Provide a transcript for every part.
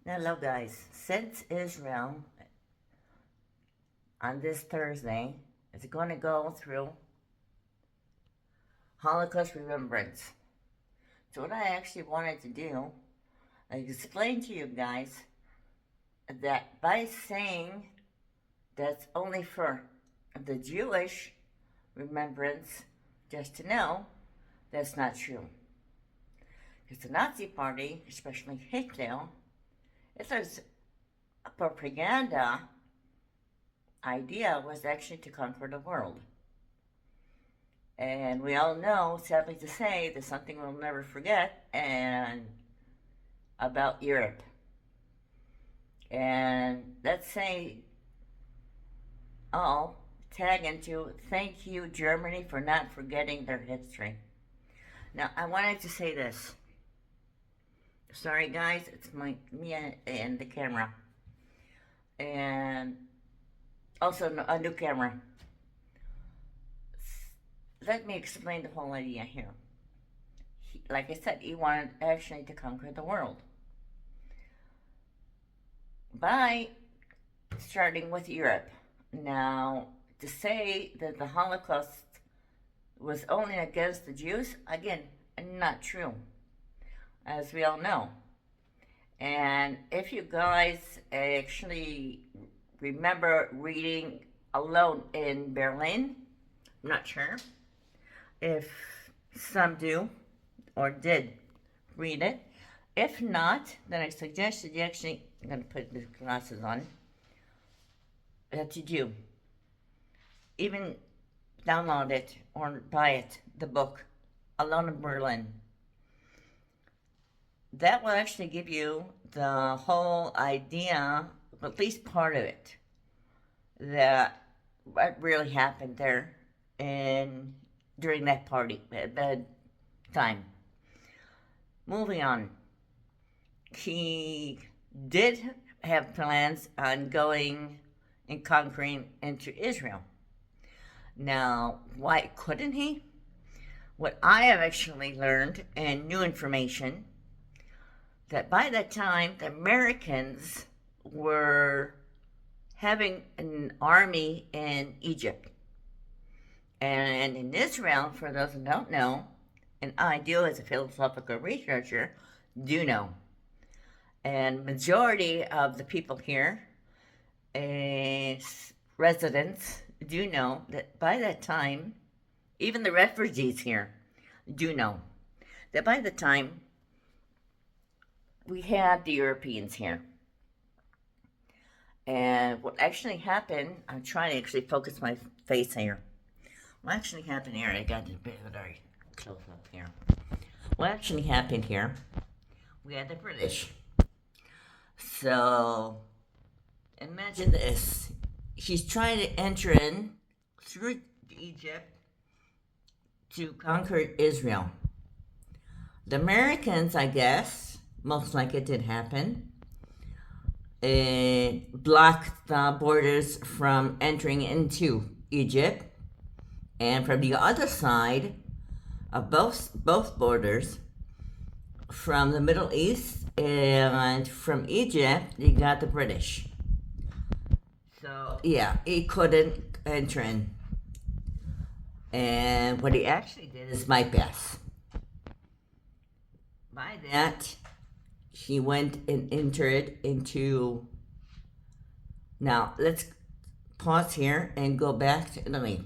Hello, guys. Since Israel on this Thursday is going to go through Holocaust remembrance, so what I actually wanted to do is explain to you guys that by saying that's only for the Jewish remembrance, just to know that's not true. Because the Nazi Party, especially Hitler, it was a propaganda idea was actually to conquer the world. And we all know, sadly to say, there's something we'll never forget, and about Europe. And let's say all tag into thank you, Germany, for not forgetting their history. Now, I wanted to say this. Sorry, guys, it's me and the camera. And also a new camera. Let me explain the whole idea here. Like I said, he wanted actually to conquer the world by starting with Europe. Now, to say that the Holocaust was only against the Jews, again, not true, as we all know. And if you guys actually remember reading Alone in Berlin, I'm not sure if some do or did read it. If not, then I suggest that you actually, I'm going to put the glasses on, that you do. Even download it or buy it, the book, Alone in Berlin. That will actually give you the whole idea, at least part of it, that what really happened there and during that party, that time. Moving on. He did have plans on going and conquering into Israel. Now, why couldn't he? What I have actually learned and new information, that by that time the Americans were having an army in Egypt. And in Israel, for those who don't know, and I do as a philosophical researcher, do know. And majority of the people here, residents, do know that by that time, even the refugees here do know that by the time we had the Europeans here. And what actually happened, I'm trying to actually focus my face here. What actually happened here, I got a bit very close up here. What actually happened here, we had the British. So, imagine this. He's trying to enter in through Egypt to conquer Israel. The Americans, I guess, most likely it did happen, blocked the borders from entering into Egypt. And from the other side of both borders, from the Middle East and from Egypt, you got the British. So, yeah, he couldn't enter in. And what he actually did is bypass. By that, he went and entered into... Now, let's pause here and go back to Italy.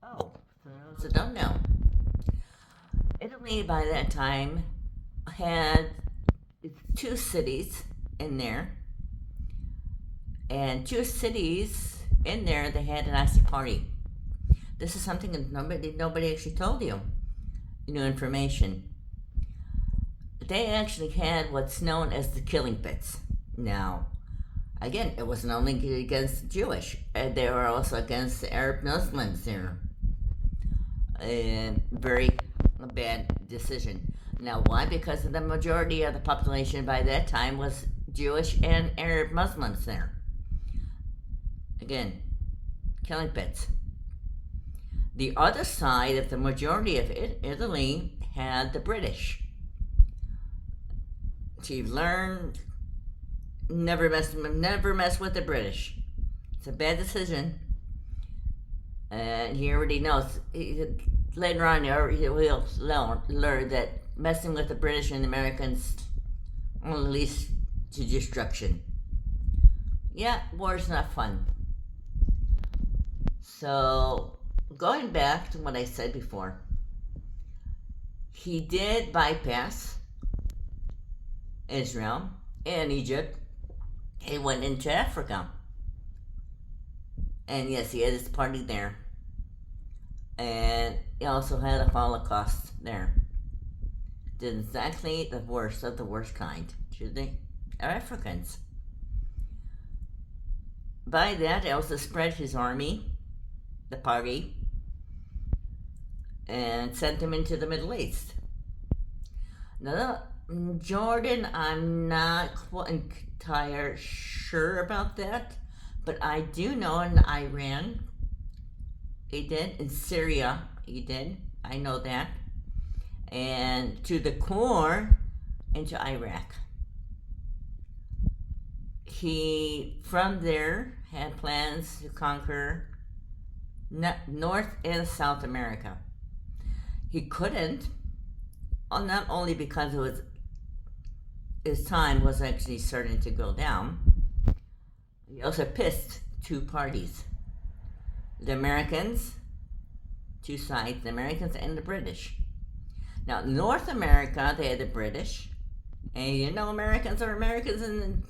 Oh, for those that don't know, Italy by that time had 2 cities in there. And 2 cities in there, they had a Nazi party. This is something that nobody actually told you. New information. They actually had what's known as the killing pits. Now, again, it wasn't only against the Jewish. They were also against the Arab Muslims there. Very bad decision. Now, why? Because the majority of the population by that time was Jewish and Arab Muslims there. Again, killing pits. The other side of the majority of Italy had the British. To learn never mess with the British. It's a bad decision. And he already knows. Later on, he'll learn that messing with the British and Americans only leads to destruction. Yeah, war's not fun. So, going back to what I said before, he did bypass Israel and Egypt. He went into Africa. And yes, he had his party there. And he also had a Holocaust there. Did exactly the worst of the worst kind to the Africans. By that, he also spread his army, the party, and sent them into the Middle East. Now, Jordan, I'm not quite entirely sure about that, but I do know in Iran, he did. In Syria, he did. I know that. And to the core, into Iraq. He, from there, had plans to conquer North and South America. He couldn't, not only because it was his time was actually starting to go down, he also pissed two parties. The Americans, two sides, the Americans and the British. Now, North America, they had the British, and you know Americans are Americans in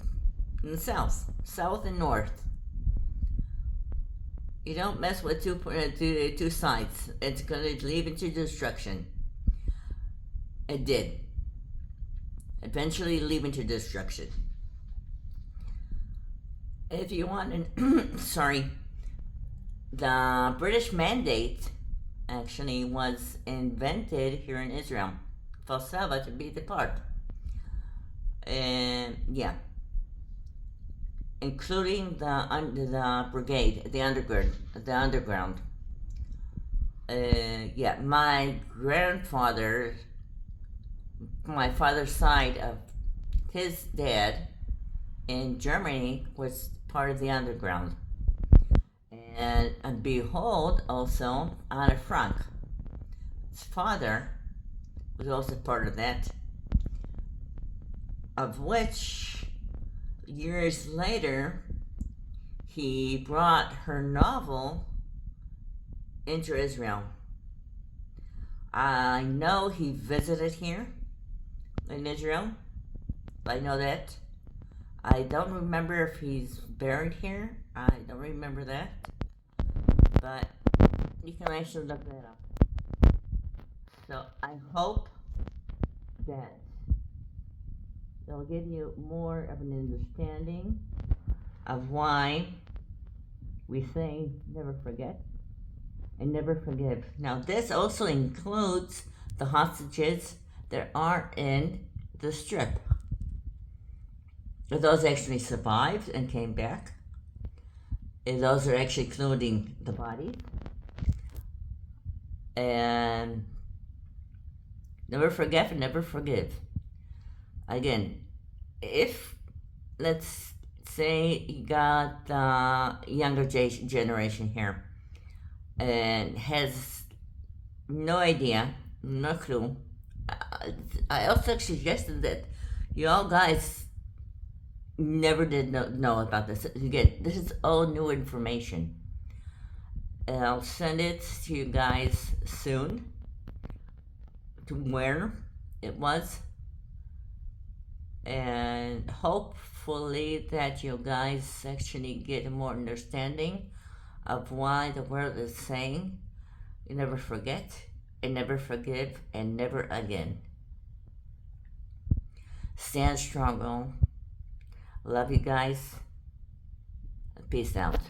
the South and North. You don't mess with two sides. It's going to lead into destruction. It did. Eventually lead into destruction. If you want the British Mandate actually was invented here in Israel for Saba to be the part. And yeah. Including the brigade, the underground. Yeah, my father's side of his dad in Germany was part of the underground. And behold, also Anne Frank, his father, was also part of that, of which years later he brought her novel into Israel. I know he visited here in Israel. I know that. I don't remember if he's buried here. I don't remember that. But you can actually look that up. So I hope that they'll give you more of an understanding of why we say never forget and never forgive. Now, this also includes the hostages that are in the strip. Those actually survived and came back. And those are actually including the bodies. And never forget and never forgive. Again, if, let's say you got the younger generation here and has no idea, no clue, I also suggested that you all guys never did know about this. Again, this is all new information. And I'll send it to you guys soon to where it was. And hopefully that you guys actually get a more understanding of why the world is saying you never forget and never forgive and never again. Stand strong. Love you guys. Peace out.